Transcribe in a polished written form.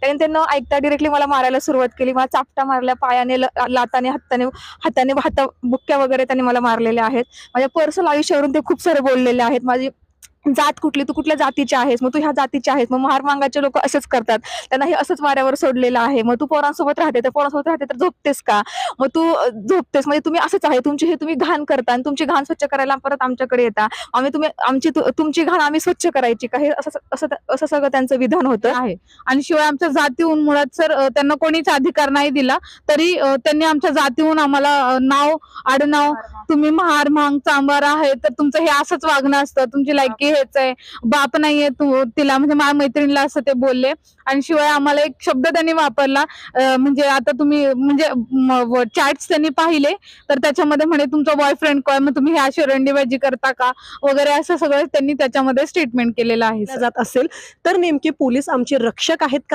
त्याने न ऐकता डिरेक्टली मला मारायला सुरुवात केली. मला चापटा मारल्या, पायाने, लाताने, हाताने हाताने बुक्क्या वगैरे त्यांनी मला मारलेल्या आहेत. माझ्या पर्सनल आयुष्यावरून ते खूप सारे बोललेले आहेत. माझी जात कुठली, तू कुठल्या जातीची आहेस, मग तू ह्या जातीची आहेस, मग महार मांगाचे लोक असेच करतात, त्यांना हे असंच वाऱ्यावर सोडलेलं आहे, मग तू पोरांसोबत राहते तर पोरांसोबत राहते तर झोपतेस का, मग तू झोपतेस म्हणजे तुम्ही असंच आहे, तुमची हे तुम्ही घाण करता आणि तुमची घाण स्वच्छ करायला परत आमच्याकडे येता, तुमची घाण आम्ही स्वच्छ करायची का, हे असं असं असं सगळं त्यांचं विधान होतं आहे. आणि शिवाय आमच्या जातीहून मुळात सर त्यांना कोणीच अधिकार नाही दिला, तरी त्यांनी आमच्या जातीहून आम्हाला नाव, आडनाव, तुम्ही महार मांग चांबार आहे तर तुमचं हे असंच वागणं असतं, तुमची लायकी हेच आहे, बाप नाहीये तू तिला, म्हणजे माझ्या मैत्रिणीला असं ते बोलले. आणि शिवाय आम्हाला एक शब्द त्यांनी वापरला, म्हणजे आता तुम्ही म्हणजे चॅट्स त्यांनी पाहिले तर त्याच्यामध्ये म्हणे तुमचा बॉयफ्रेंड काय, मग तुम्ही हे अशी रंडीबाजी करता का वगैरे, असं सगळं त्यांनी त्याच्यामध्ये स्टेटमेंट केलेलं आहे. जात असेल तर नेमके पोलीस आमचे रक्षक आहेत का